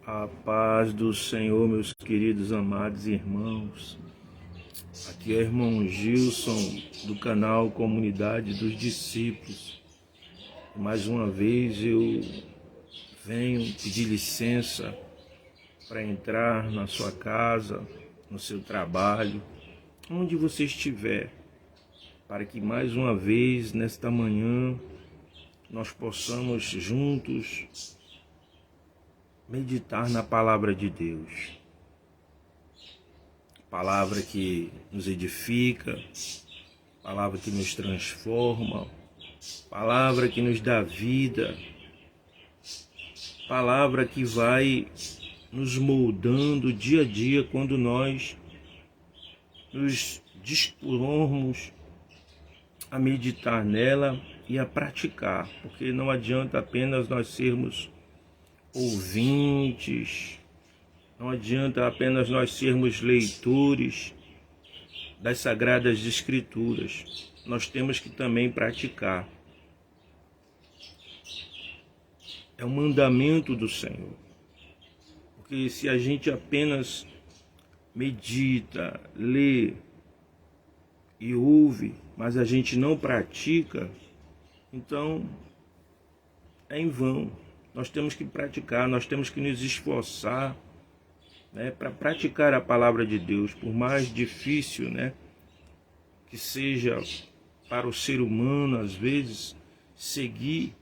A paz do Senhor, meus queridos amados irmãos. Aqui é o irmão Gilson, do canal Comunidade dos Discípulos. Mais uma vez eu venho pedir licença para entrar na sua casa, no seu trabalho, onde você estiver, para que mais uma vez, nesta manhã, nós possamos juntos meditar na palavra de Deus. Palavra que nos edifica, palavra que nos transforma, palavra que nos dá vida, palavra que vai nos moldando dia a dia quando nós nos dispormos a meditar nela e a praticar, porque não adianta apenas nós sermos ouvintes, não adianta apenas nós sermos leitores das Sagradas Escrituras, nós temos que também praticar. É um mandamento do Senhor, porque se a gente apenas medita, lê e ouve, mas a gente não pratica, então é em vão. Nós temos que praticar, nós temos que nos esforçar, para praticar a palavra de Deus, por mais difícil, que seja para o ser humano, às vezes, seguir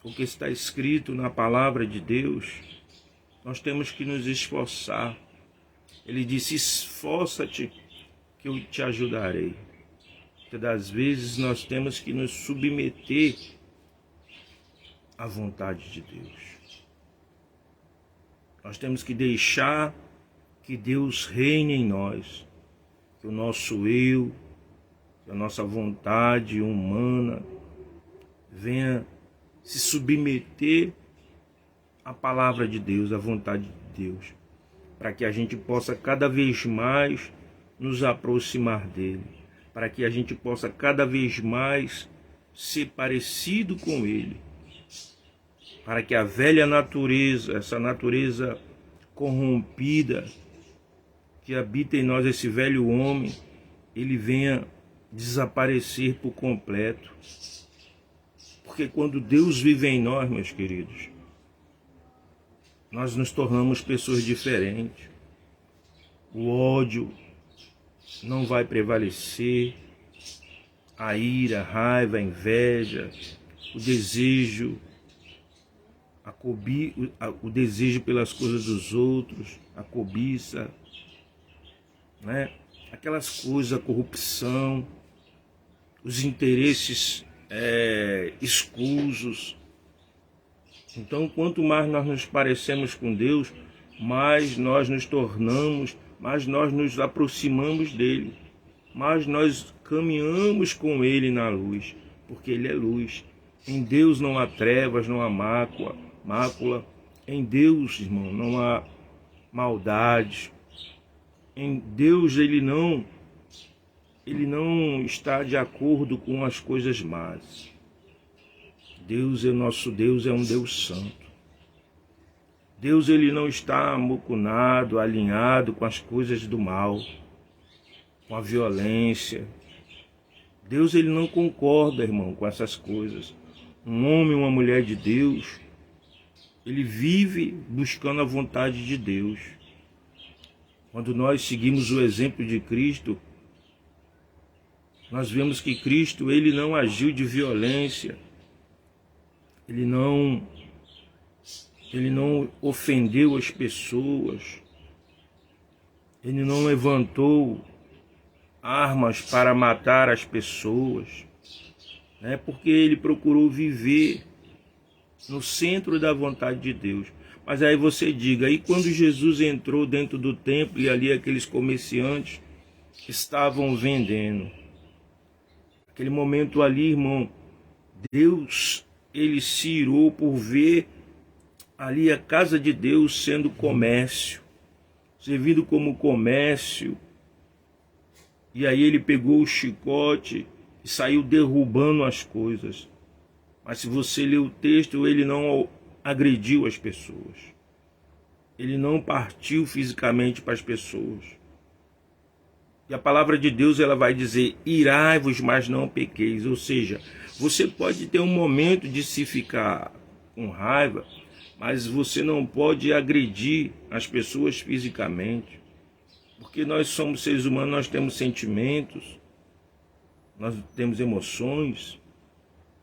o que está escrito na palavra de Deus. Nós temos que nos esforçar. Ele disse: esforça-te que eu te ajudarei. Muitas das vezes nós temos que nos submeter à vontade de Deus. Nós temos que deixar que Deus reine em nós, que o nosso eu, que a nossa vontade humana venha se submeter à palavra de Deus, à vontade de Deus, para que a gente possa cada vez mais nos aproximar dele, para que a gente possa cada vez mais ser parecido com ele, para que a velha natureza, essa natureza corrompida que habita em nós, esse velho homem, ele venha desaparecer por completo. Porque quando Deus vive em nós, meus queridos, nós nos tornamos pessoas diferentes. O ódio não vai prevalecer, a ira, a raiva, a inveja, o desejo, o desejo pelas coisas dos outros, a cobiça, aquelas coisas, a corrupção, os interesses escusos. Então, quanto mais nós nos parecemos com Deus, mais nós nos tornamos, mais nós nos aproximamos dele, mais nós caminhamos com ele na luz, porque ele é luz. Em Deus não há trevas, não há mácula. Em Deus, irmão, não há maldade. Em Deus ele não está de acordo com as coisas más. Deus, nosso Deus, é um Deus santo. Deus, ele não está amokunado, alinhado com as coisas do mal, com a violência. Deus, ele não concorda, irmão, com essas coisas. Um homem, uma mulher de Deus, ele vive buscando a vontade de Deus. Quando nós seguimos o exemplo de Cristo, nós vemos que Cristo, ele não agiu de violência, ele não ofendeu as pessoas, ele não levantou armas para matar as pessoas, porque ele procurou viver no centro da vontade de Deus. Mas aí você diga, aí quando Jesus entrou dentro do templo e ali aqueles comerciantes estavam vendendo, aquele momento ali, irmão, Deus, ele se irou por ver ali a casa de Deus sendo comércio, servindo como comércio. E aí ele pegou o chicote e saiu derrubando as coisas. Mas se você ler o texto, ele não agrediu as pessoas. ele não partiu fisicamente para as pessoas. E a palavra de Deus, ela vai dizer: irai-vos, mas não pequeis. Ou seja, você pode ter um momento de se ficar com raiva, mas você não pode agredir as pessoas fisicamente. Porque nós somos seres humanos, nós temos sentimentos, nós temos emoções.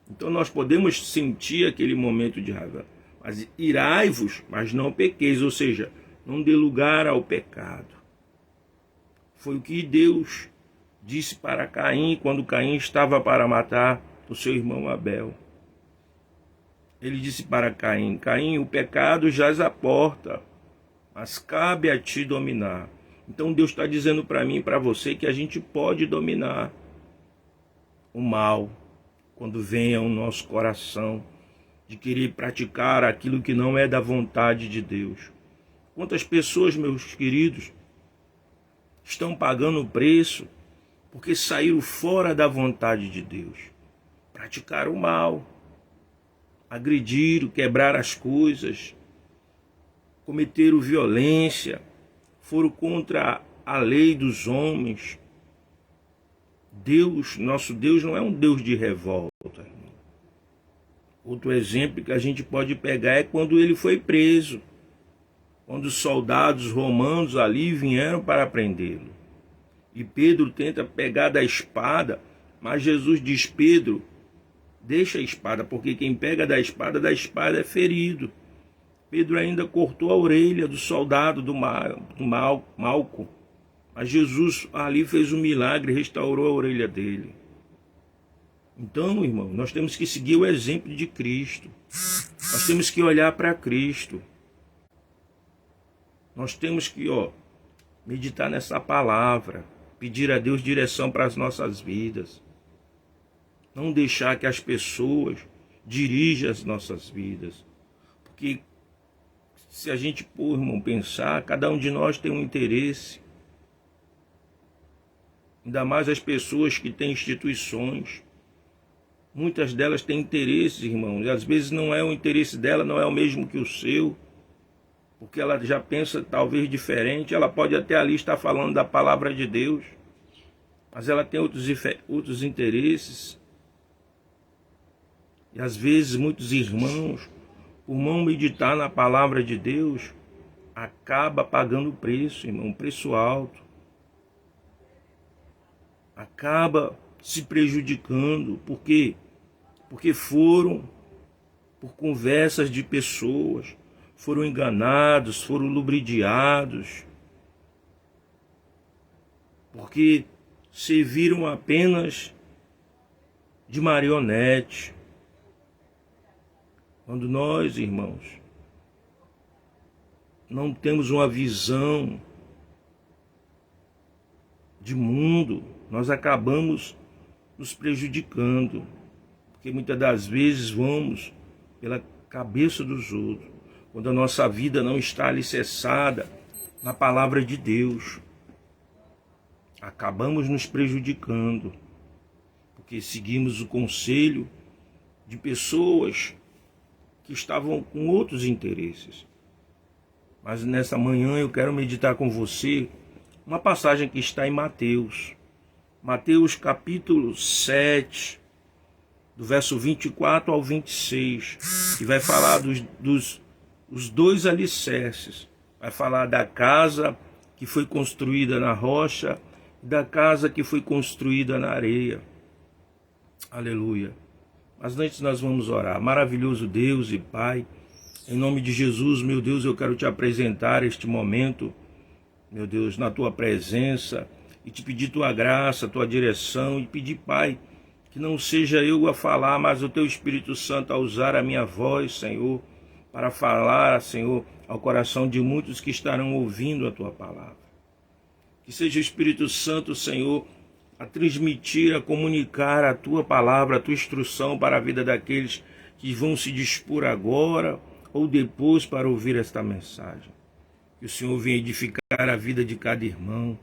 Então nós podemos sentir aquele momento de raiva. Mas irai-vos, mas não pequeis. Ou seja, não dê lugar ao pecado. Foi o que Deus disse para Caim quando Caim estava para matar o seu irmão Abel. Ele disse para Caim: Caim, o pecado jaz à porta, mas cabe a ti dominar. Então Deus está dizendo para mim e para você que a gente pode dominar o mal quando vem ao nosso coração de querer praticar aquilo que não é da vontade de Deus. Quantas pessoas, meus queridos, estão pagando o preço porque saíram fora da vontade de Deus. Praticaram o mal, agrediram, quebraram as coisas, cometeram violência, foram contra a lei dos homens. Deus, nosso Deus, não é um Deus de revolta. Outro exemplo que a gente pode pegar é quando ele foi preso. Quando os soldados romanos ali vieram para prendê-lo. E Pedro tenta pegar da espada, mas Jesus diz: Pedro, deixa a espada, porque quem pega da espada é ferido. Pedro ainda cortou a orelha do soldado do Malco. Mas Jesus ali fez um milagre, restaurou a orelha dele. Então, irmão, nós temos que seguir o exemplo de Cristo. Nós temos que olhar para Cristo. Nós temos que meditar nessa palavra, pedir a Deus direção para as nossas vidas. Não deixar que as pessoas dirijam as nossas vidas. Porque se a gente, irmão, pensar, cada um de nós tem um interesse. Ainda mais as pessoas que têm instituições. Muitas delas têm interesses, irmão. E às vezes não é o interesse dela, não é o mesmo que o seu. Porque ela já pensa talvez diferente. Ela pode até ali estar falando da palavra de Deus. Mas ela tem outros interesses. E às vezes muitos irmãos, por não meditar na palavra de Deus, acaba pagando o preço, irmão, um preço alto. Acaba se prejudicando. Por quê? Porque foram por conversas de pessoas, foram enganados, foram ludibriados, porque serviram apenas de marionete. Quando nós, irmãos, não temos uma visão de mundo, nós acabamos nos prejudicando, porque muitas das vezes vamos pela cabeça dos outros, quando a nossa vida não está alicerçada na palavra de Deus. Acabamos nos prejudicando, porque seguimos o conselho de pessoas que estavam com outros interesses. Mas nessa manhã eu quero meditar com você uma passagem que está em Mateus. Mateus capítulo 7, do verso 24 ao 26, que vai falar dos dois alicerces. Vai falar da casa que foi construída na rocha e da casa que foi construída na areia. Aleluia. Mas antes nós vamos orar. Maravilhoso Deus e Pai, em nome de Jesus, meu Deus, eu quero te apresentar este momento, meu Deus, na tua presença, e te pedir tua graça, tua direção, e pedir, Pai, que não seja eu a falar, mas o teu Espírito Santo a usar a minha voz, Senhor, para falar, Senhor, ao coração de muitos que estarão ouvindo a tua palavra. Que seja o Espírito Santo, Senhor, a transmitir, a comunicar a tua palavra, a tua instrução para a vida daqueles que vão se dispor agora ou depois para ouvir esta mensagem. Que o Senhor venha edificar a vida de cada irmão,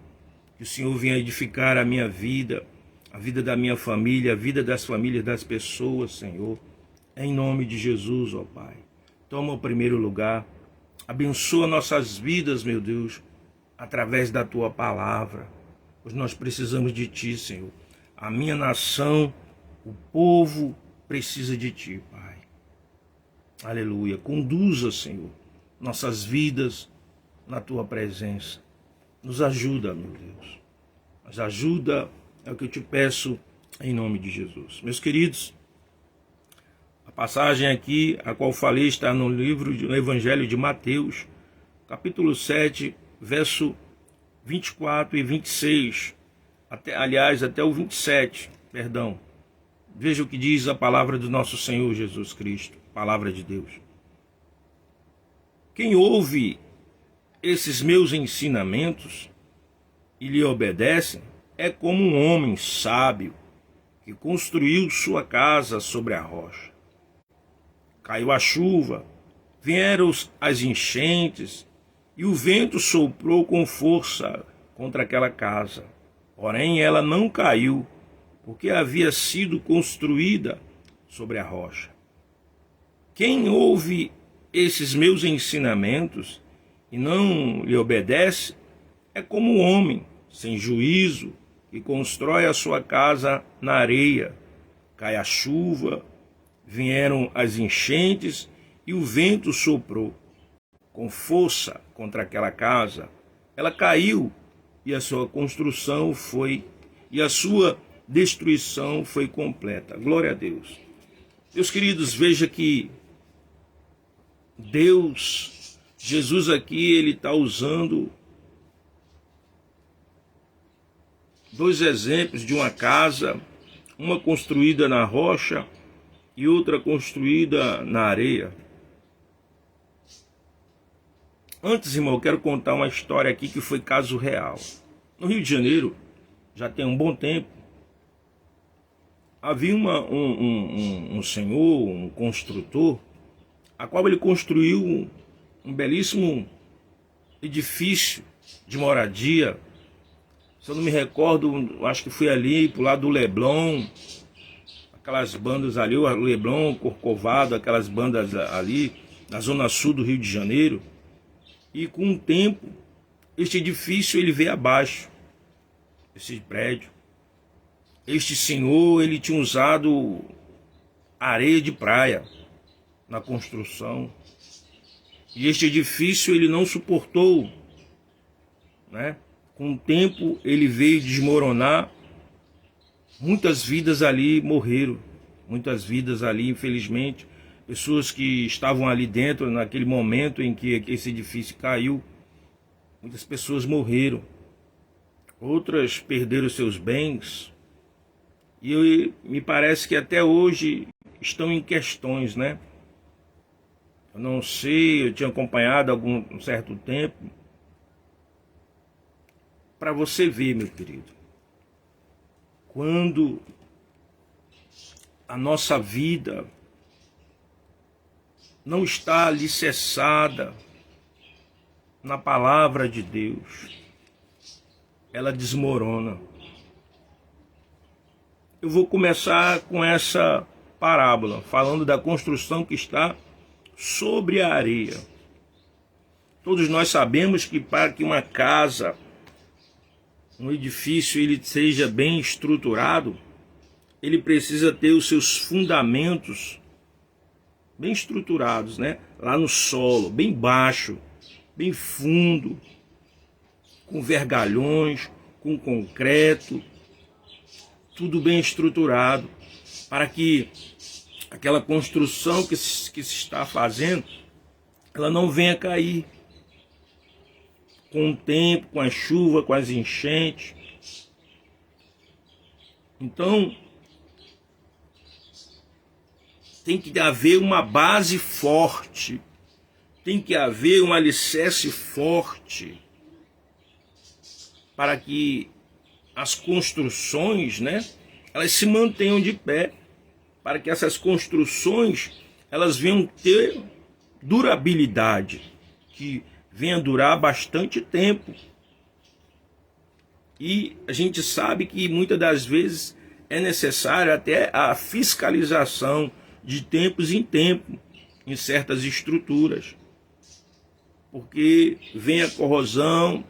que o Senhor venha edificar a minha vida, a vida da minha família, a vida das famílias das pessoas, Senhor. Em nome de Jesus, ó Pai. Toma o primeiro lugar, Abençoa nossas vidas, meu Deus, através da tua palavra, pois nós precisamos de ti, Senhor. A minha nação, o povo precisa de ti, Pai. Aleluia. Conduza, Senhor, nossas vidas na tua presença. Nos ajuda, meu Deus. Nos ajuda, é o que eu te peço em nome de Jesus. Meus queridos, a passagem aqui, a qual falei, está no Evangelho de Mateus, capítulo 7, verso 24 e 26. Até o 27, perdão. Veja o que diz a palavra do nosso Senhor Jesus Cristo, palavra de Deus. Quem ouve esses meus ensinamentos e lhe obedece é como um homem sábio que construiu sua casa sobre a rocha. Caiu a chuva, vieram as enchentes e o vento soprou com força contra aquela casa. Porém, ela não caiu, porque havia sido construída sobre a rocha. Quem ouve esses meus ensinamentos e não lhe obedece é como um homem sem juízo que constrói a sua casa na areia. Cai a chuva, vieram as enchentes e o vento soprou com força contra aquela casa. Ela caiu e a sua construção e a sua destruição foi completa. Glória a Deus. Meus queridos, veja que Jesus aqui, ele está usando dois exemplos de uma casa, uma construída na rocha e outra construída na areia. Antes, irmão, eu quero contar uma história aqui que foi caso real. No Rio de Janeiro, já tem um bom tempo, havia um senhor, um construtor, a qual ele construiu um belíssimo edifício de moradia. Se eu não me recordo, acho que foi ali pro lado do Leblon, aquelas bandas ali, o Leblon, Corcovado, aquelas bandas ali, na zona sul do Rio de Janeiro. E com o tempo, este edifício ele veio abaixo, esse prédio. Este senhor, ele tinha usado areia de praia na construção. E este edifício ele não suportou, né? Com o tempo ele veio desmoronar. Muitas vidas ali morreram, muitas vidas ali, infelizmente, pessoas que estavam ali dentro naquele momento em que esse edifício caiu, muitas pessoas morreram, outras perderam seus bens, e me parece que até hoje estão em questões, né? Eu não sei, eu tinha acompanhado um certo tempo, para você ver, meu querido, quando a nossa vida não está alicerçada na palavra de Deus, ela desmorona. Eu vou começar com essa parábola, falando da construção que está sobre a areia. Todos nós sabemos que para que uma casa, um edifício, ele seja bem estruturado, ele precisa ter os seus fundamentos bem estruturados, né? Lá no solo, bem baixo, bem fundo, com vergalhões, com concreto, tudo bem estruturado, para que aquela construção que se está fazendo, ela não venha cair com o tempo, com a chuva, com as enchentes. Então, tem que haver uma base forte, tem que haver um alicerce forte, para que as construções, né, elas se mantenham de pé, para que essas construções elas venham ter durabilidade, que venha durar bastante tempo. E a gente sabe que muitas das vezes é necessário até a fiscalização de tempos em tempo em certas estruturas. porque vem a corrosão,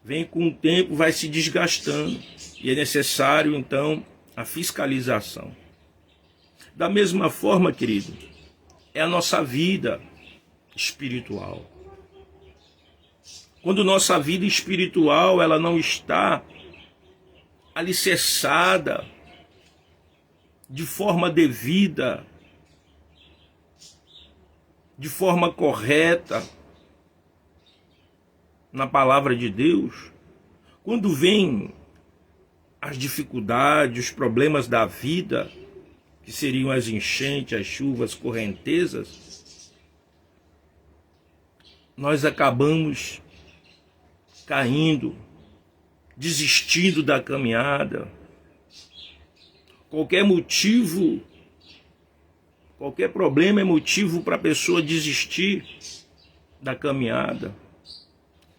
vem com o tempo, vai se desgastando. E é necessário, então, a fiscalização. Da mesma forma, querido, é a nossa vida espiritual. Quando nossa vida espiritual ela não está alicerçada de forma devida, de forma correta na palavra de Deus, quando vem as dificuldades, os problemas da vida, que seriam as enchentes, as chuvas, correntezas, nós acabamos caindo, desistindo da caminhada. Qualquer motivo, qualquer problema é motivo para a pessoa desistir da caminhada.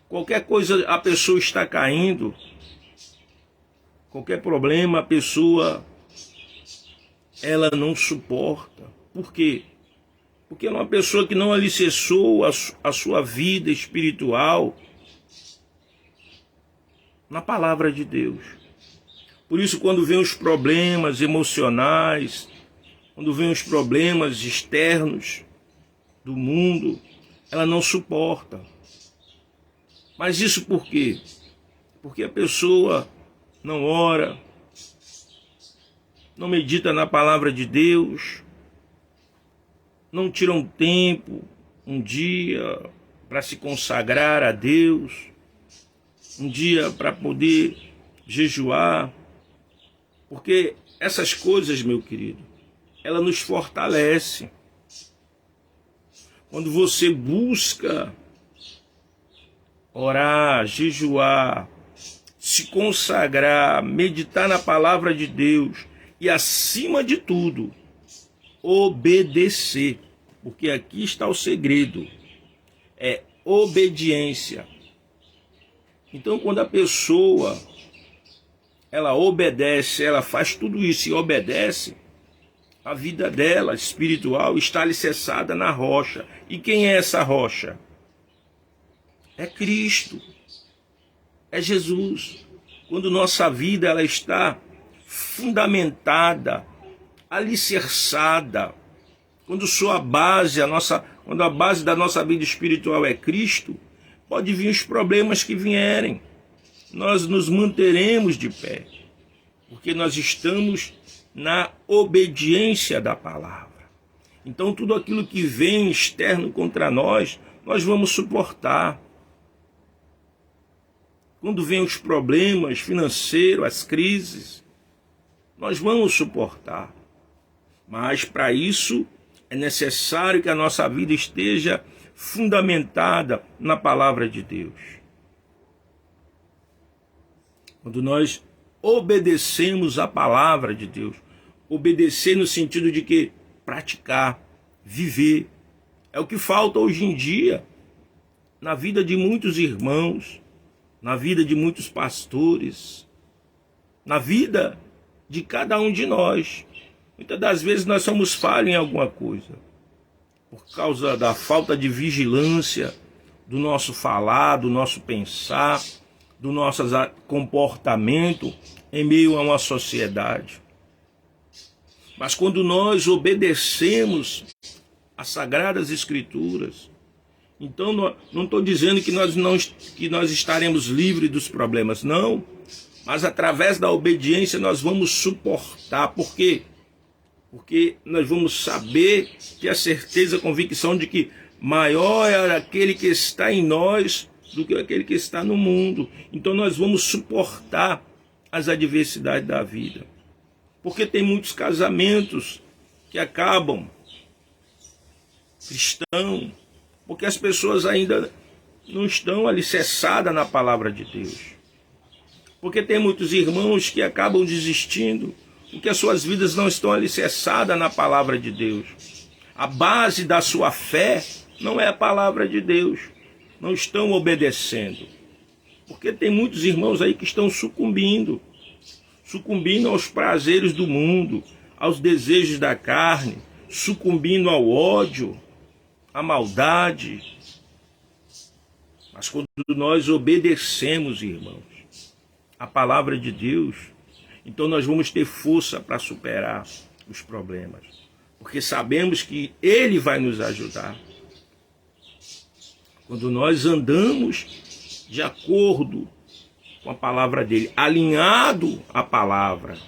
Qualquer coisa a pessoa está caindo, qualquer problema a pessoa ela não suporta. Por quê? Porque ela é uma pessoa que não alicerçou a sua vida espiritual na palavra de Deus. Por isso, quando vem os problemas emocionais, quando vem os problemas externos do mundo, ela não suporta. Mas isso por quê? Porque a pessoa não ora, não medita na palavra de Deus, não tira um tempo, um dia para se consagrar a Deus, um dia para poder jejuar, porque essas coisas, meu querido, ela nos fortalece. Quando você busca orar, jejuar, se consagrar, meditar na palavra de Deus e, acima de tudo, obedecer, porque aqui está o segredo, é obediência. Então, quando a pessoa ela obedece, ela faz tudo isso e obedece, a vida dela espiritual está alicerçada na rocha. E quem é essa rocha? É Cristo, é Jesus. Quando nossa vida ela está fundamentada, alicerçada, quando sua base, quando a base da nossa vida espiritual é Cristo, pode vir os problemas que vierem, nós nos manteremos de pé, porque nós estamos na obediência da palavra. Então tudo aquilo que vem externo contra nós, nós vamos suportar. Quando vem os problemas financeiros, as crises, nós vamos suportar. Mas para isso é necessário que a nossa vida esteja fundamentada na palavra de Deus. Quando nós obedecemos a palavra de Deus, obedecer no sentido de que praticar, viver, é o que falta hoje em dia na vida de muitos irmãos, na vida de muitos pastores, na vida de cada um de nós. Muitas das vezes nós somos falhos em alguma coisa, por causa da falta de vigilância do nosso falar, do nosso pensar, do nosso comportamento em meio a uma sociedade. Mas quando nós obedecemos às Sagradas Escrituras, então não estou dizendo que nós estaremos livres dos problemas, não. Mas através da obediência nós vamos suportar. Por quê? Porque nós vamos saber, ter a certeza, a convicção de que maior é aquele que está em nós do que aquele que está no mundo. Então nós vamos suportar as adversidades da vida. Porque tem muitos casamentos que acabam cristãos, porque as pessoas ainda não estão alicerçadas na palavra de Deus. Porque tem muitos irmãos que acabam desistindo, porque as suas vidas não estão alicerçadas na palavra de Deus. A base da sua fé não é a palavra de Deus. Não estão obedecendo. Porque tem muitos irmãos aí que estão sucumbindo aos prazeres do mundo, aos desejos da carne, sucumbindo ao ódio, à maldade. Mas quando nós obedecemos, irmãos, a palavra de Deus, então nós vamos ter força para superar os problemas. Porque sabemos que Ele vai nos ajudar. Quando nós andamos de acordo com a palavra dele, alinhado à palavra,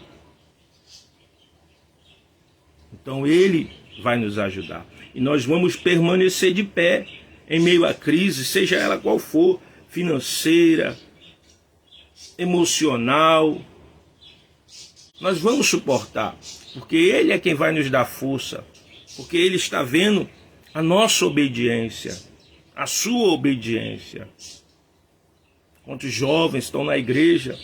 então Ele vai nos ajudar. E nós vamos permanecer de pé em meio à crise, seja ela qual for, financeira, emocional. Nós vamos suportar, porque Ele é quem vai nos dar força, porque Ele está vendo a nossa obediência, a sua obediência. Quantos jovens estão na igreja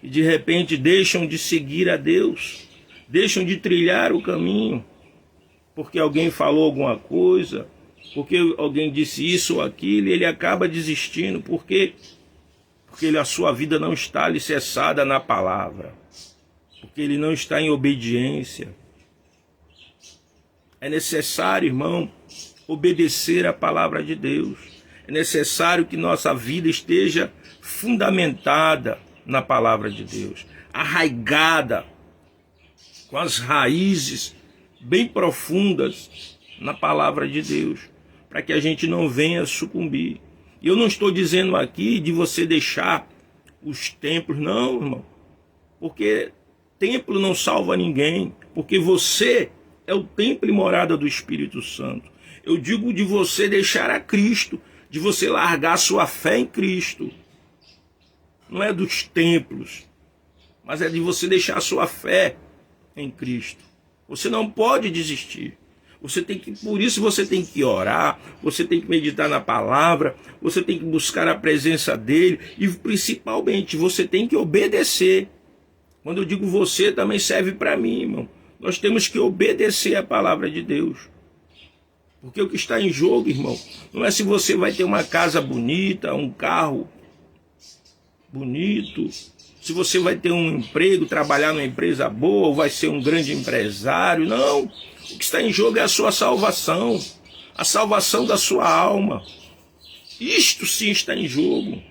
e de repente deixam de seguir a Deus, deixam de trilhar o caminho, porque alguém falou alguma coisa, porque alguém disse isso ou aquilo, e ele acaba desistindo. Por quê? Porque a sua vida não está alicerçada na palavra, porque ele não está em obediência. É necessário, irmão, obedecer a palavra de Deus. É necessário que nossa vida esteja fundamentada na palavra de Deus, arraigada, com as raízes bem profundas na palavra de Deus, para que a gente não venha sucumbir. E eu não estou dizendo aqui de você deixar os templos, não, irmão, porque templo não salva ninguém, porque você é o templo e morada do Espírito Santo. Eu digo de você deixar a Cristo, de você largar sua fé em Cristo. Não é dos templos, mas é de você deixar a sua fé em Cristo. Você não pode desistir. Por isso você tem que orar, você tem que meditar na palavra, você tem que buscar a presença dele e principalmente você tem que obedecer. Quando eu digo você, também serve para mim, irmão. Nós temos que obedecer a palavra de Deus. Porque o que está em jogo, irmão, não é se você vai ter uma casa bonita, um carro bonito, se você vai ter um emprego, trabalhar numa empresa boa, ou vai ser um grande empresário. Não, o que está em jogo é a sua salvação, a salvação da sua alma. Isto sim está em jogo,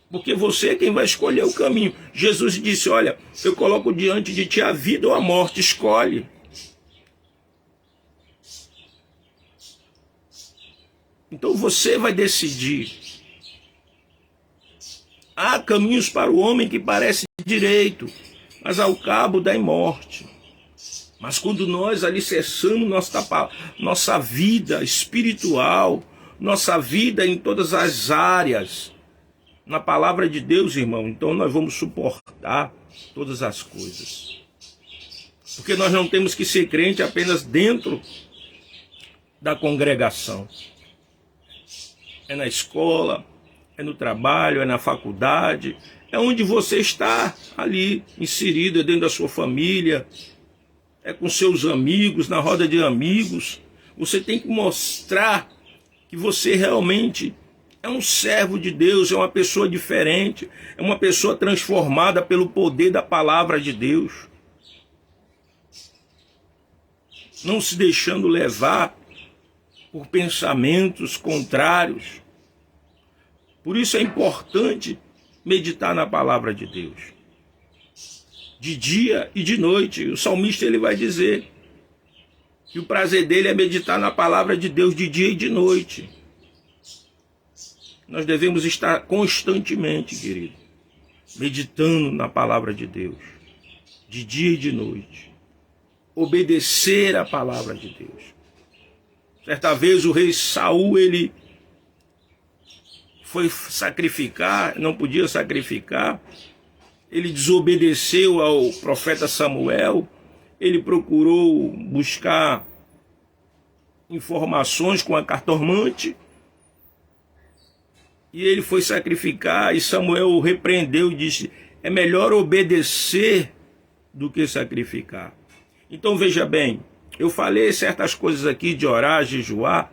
porque você é quem vai escolher o caminho. Jesus disse, olha, eu coloco diante de ti a vida ou a morte, escolhe. Então você vai decidir. Há caminhos para o homem que parece direito, mas ao cabo dá em morte. Mas quando nós alicerçamos nossa vida espiritual, nossa vida em todas as áreas, na palavra de Deus, irmão, então nós vamos suportar todas as coisas. Porque nós não temos que ser crente apenas dentro da congregação. É na escola, é no trabalho, é na faculdade, é onde você está ali inserido, é dentro da sua família, é com seus amigos, na roda de amigos. Você tem que mostrar que você realmente é um servo de Deus, é uma pessoa diferente, é uma pessoa transformada pelo poder da palavra de Deus. Não se deixando levar por pensamentos contrários. Por isso é importante meditar na palavra de Deus, de dia e de noite. O salmista ele vai dizer que o prazer dele é meditar na palavra de Deus de dia e de noite. Nós devemos estar constantemente, querido, meditando na palavra de Deus, de dia e de noite. Obedecer a palavra de Deus. Certa vez o rei Saul, ele foi sacrificar, não podia sacrificar, ele desobedeceu ao profeta Samuel, ele procurou buscar informações com a cartomante, e ele foi sacrificar, e Samuel o repreendeu e disse, é melhor obedecer do que sacrificar. Então veja bem, eu falei certas coisas aqui de orar, jejuar,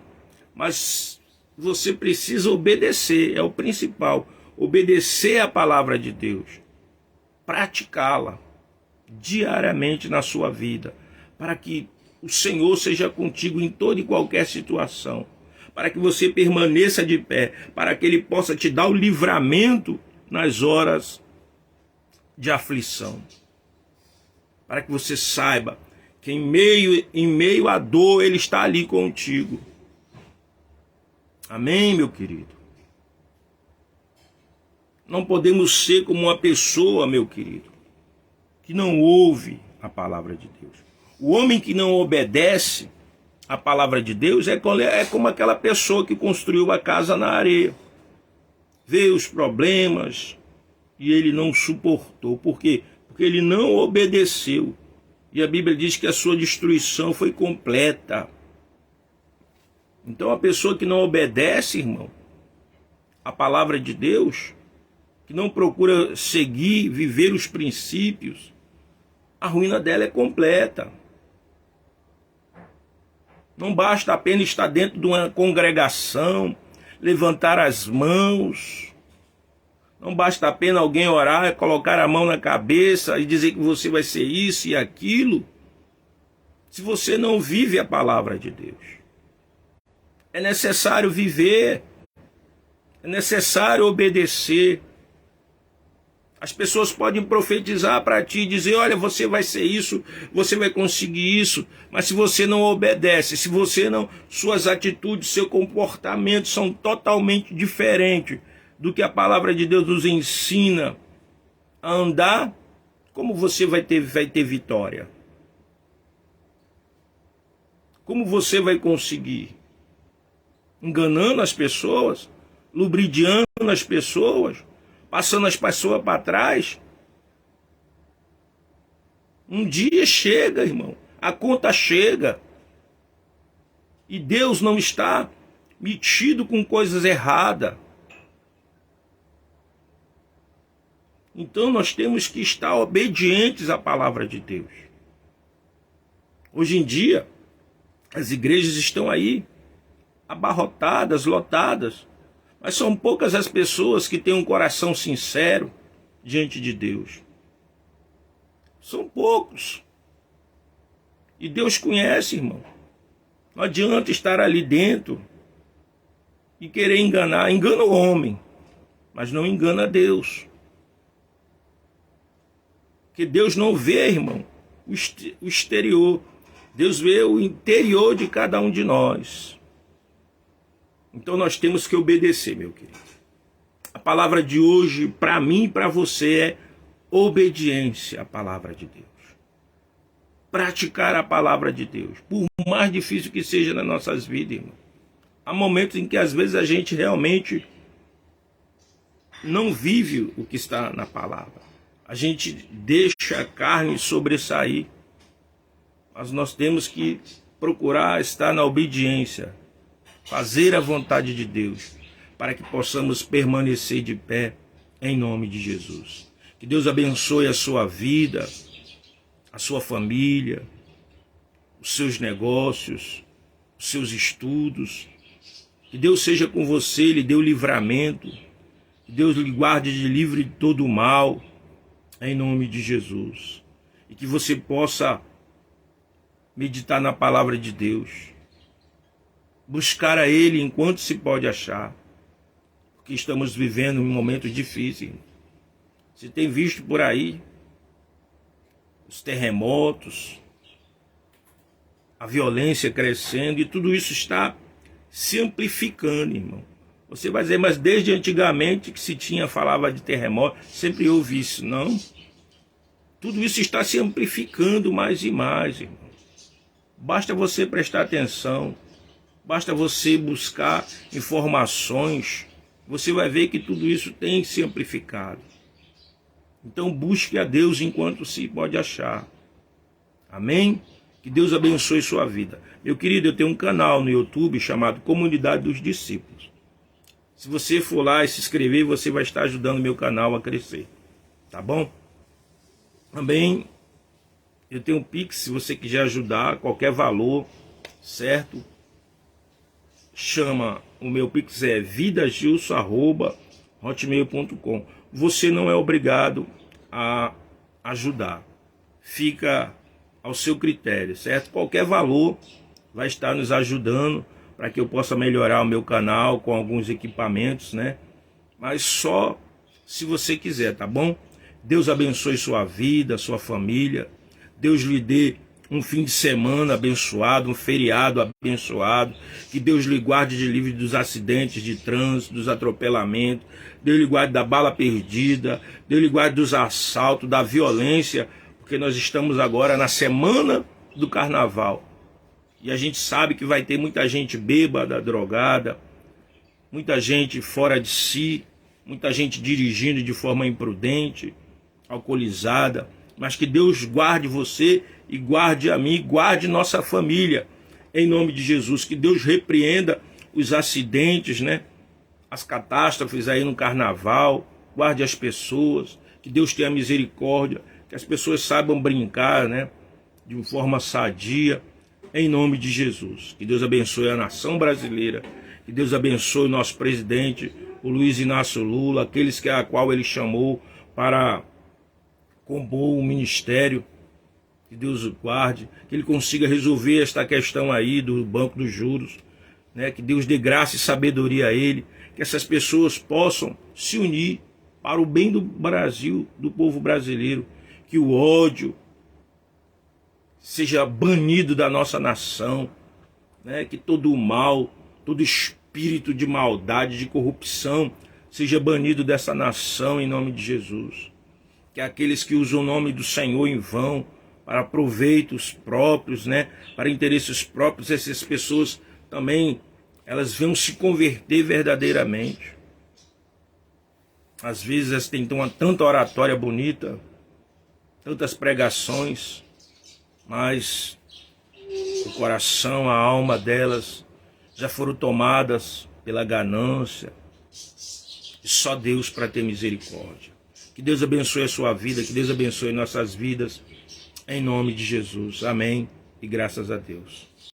mas você precisa obedecer, é o principal. Obedecer a palavra de Deus. Praticá-la diariamente na sua vida, para que o Senhor seja contigo em toda e qualquer situação. para que você permaneça de pé, para que Ele possa te dar o livramento nas horas de aflição. Para que você saiba que em meio à dor Ele está ali contigo. Amém, meu querido? Não podemos ser como uma pessoa, meu querido, que não ouve a palavra de Deus. O homem que não obedece a palavra de Deus é como aquela pessoa que construiu a casa na areia. Vê os problemas e ele não suportou. Por quê? Porque ele não obedeceu. E a Bíblia diz que a sua destruição foi completa. Então a pessoa que não obedece, irmão, a palavra de Deus, que não procura seguir, viver os princípios, a ruína dela é completa. Não basta apenas estar dentro de uma congregação, levantar as mãos. Não basta apenas alguém orar, colocar a mão na cabeça e dizer que você vai ser isso e aquilo, se você não vive a palavra de Deus. É necessário viver, é necessário obedecer. As pessoas podem profetizar para ti e dizer, olha, você vai ser isso, você vai conseguir isso, mas se você não obedece, se você não, suas atitudes, seu comportamento são totalmente diferentes do que a palavra de Deus nos ensina a andar, como você vai ter vitória? Como você vai conseguir? Enganando as pessoas, lubridiando as pessoas, passando as pessoas para trás. Um dia chega, irmão, a conta chega. E Deus não está metido com coisas erradas. Então nós temos que estar obedientes à palavra de Deus. Hoje em dia, as igrejas estão aí abarrotadas, lotadas. Mas são poucas as pessoas que têm um coração sincero diante de Deus. São poucos. E Deus conhece, irmão. Não adianta estar ali dentro e querer enganar. Engana o homem, mas não engana Deus. Porque Deus não vê, irmão, o exterior. Deus vê o interior de cada um de nós. Então nós temos que obedecer, meu querido. A palavra de hoje, para mim e para você, é obediência à palavra de Deus. Praticar a palavra de Deus. Por mais difícil que seja nas nossas vidas, irmão. Há momentos em que às vezes a gente realmente não vive o que está na palavra. A gente deixa a carne sobressair. Mas nós temos que procurar estar na obediência. Fazer a vontade de Deus, para que possamos permanecer de pé, em nome de Jesus. Que Deus abençoe a sua vida, a sua família, os seus negócios, os seus estudos. Que Deus seja com você, lhe dê o livramento. Que Deus lhe guarde de livre de todo o mal, em nome de Jesus. E que você possa meditar na palavra de Deus. Buscar a Ele enquanto se pode achar. Porque estamos vivendo um momento difícil. Você tem visto por aí os terremotos, a violência crescendo, e tudo isso está se amplificando, irmão. Você vai dizer, mas desde antigamente que se falava de terremoto, sempre houve isso. Não. Tudo isso está se amplificando mais e mais, irmão. Basta você prestar atenção. Basta você buscar informações, você vai ver que tudo isso tem se amplificado. Então busque a Deus enquanto se pode achar. Amém? Que Deus abençoe sua vida. Meu querido, eu tenho um canal no YouTube chamado Comunidade dos Discípulos. Se você for lá e se inscrever, você vai estar ajudando meu canal a crescer. Tá bom? Também eu tenho um Pix, se você quiser ajudar, qualquer valor, certo? Chama, o meu Pix é vidagilson@hotmail.com. Você não é obrigado a ajudar. Fica ao seu critério, certo? Qualquer valor vai estar nos ajudando para que eu possa melhorar o meu canal com alguns equipamentos, né? Mas só se você quiser, tá bom? Deus abençoe sua vida, sua família. Deus lhe dê um fim de semana abençoado, um feriado abençoado. Que Deus lhe guarde de livre dos acidentes de trânsito, dos atropelamentos. Deus lhe guarde da bala perdida. Deus lhe guarde dos assaltos, da violência. Porque nós estamos agora na semana do carnaval. E a gente sabe que vai ter muita gente bêbada, drogada, muita gente fora de si, muita gente dirigindo de forma imprudente, alcoolizada. Mas que Deus guarde você e guarde a mim, guarde nossa família, em nome de Jesus. Que Deus repreenda os acidentes, né? As catástrofes aí no carnaval, guarde as pessoas, que Deus tenha misericórdia, que as pessoas saibam brincar, né? De uma forma sadia, em nome de Jesus. Que Deus abençoe a nação brasileira, que Deus abençoe o nosso presidente, o Luiz Inácio Lula, aqueles a qual ele chamou para compor o ministério. Que Deus o guarde, que ele consiga resolver esta questão aí do banco dos juros, né? Que Deus dê graça e sabedoria a ele, que essas pessoas possam se unir para o bem do Brasil, do povo brasileiro, que o ódio seja banido da nossa nação, né? Que todo o mal, todo espírito de maldade, de corrupção, seja banido dessa nação em nome de Jesus. Que aqueles que usam o nome do Senhor em vão, para proveitos próprios, né? Para interesses próprios, essas pessoas também, elas vão se converter verdadeiramente. Às vezes elas têm tanta oratória bonita, tantas pregações, mas o coração, a alma delas já foram tomadas pela ganância. E só Deus para ter misericórdia. Que Deus abençoe a sua vida, que Deus abençoe nossas vidas, em nome de Jesus. Amém e graças a Deus.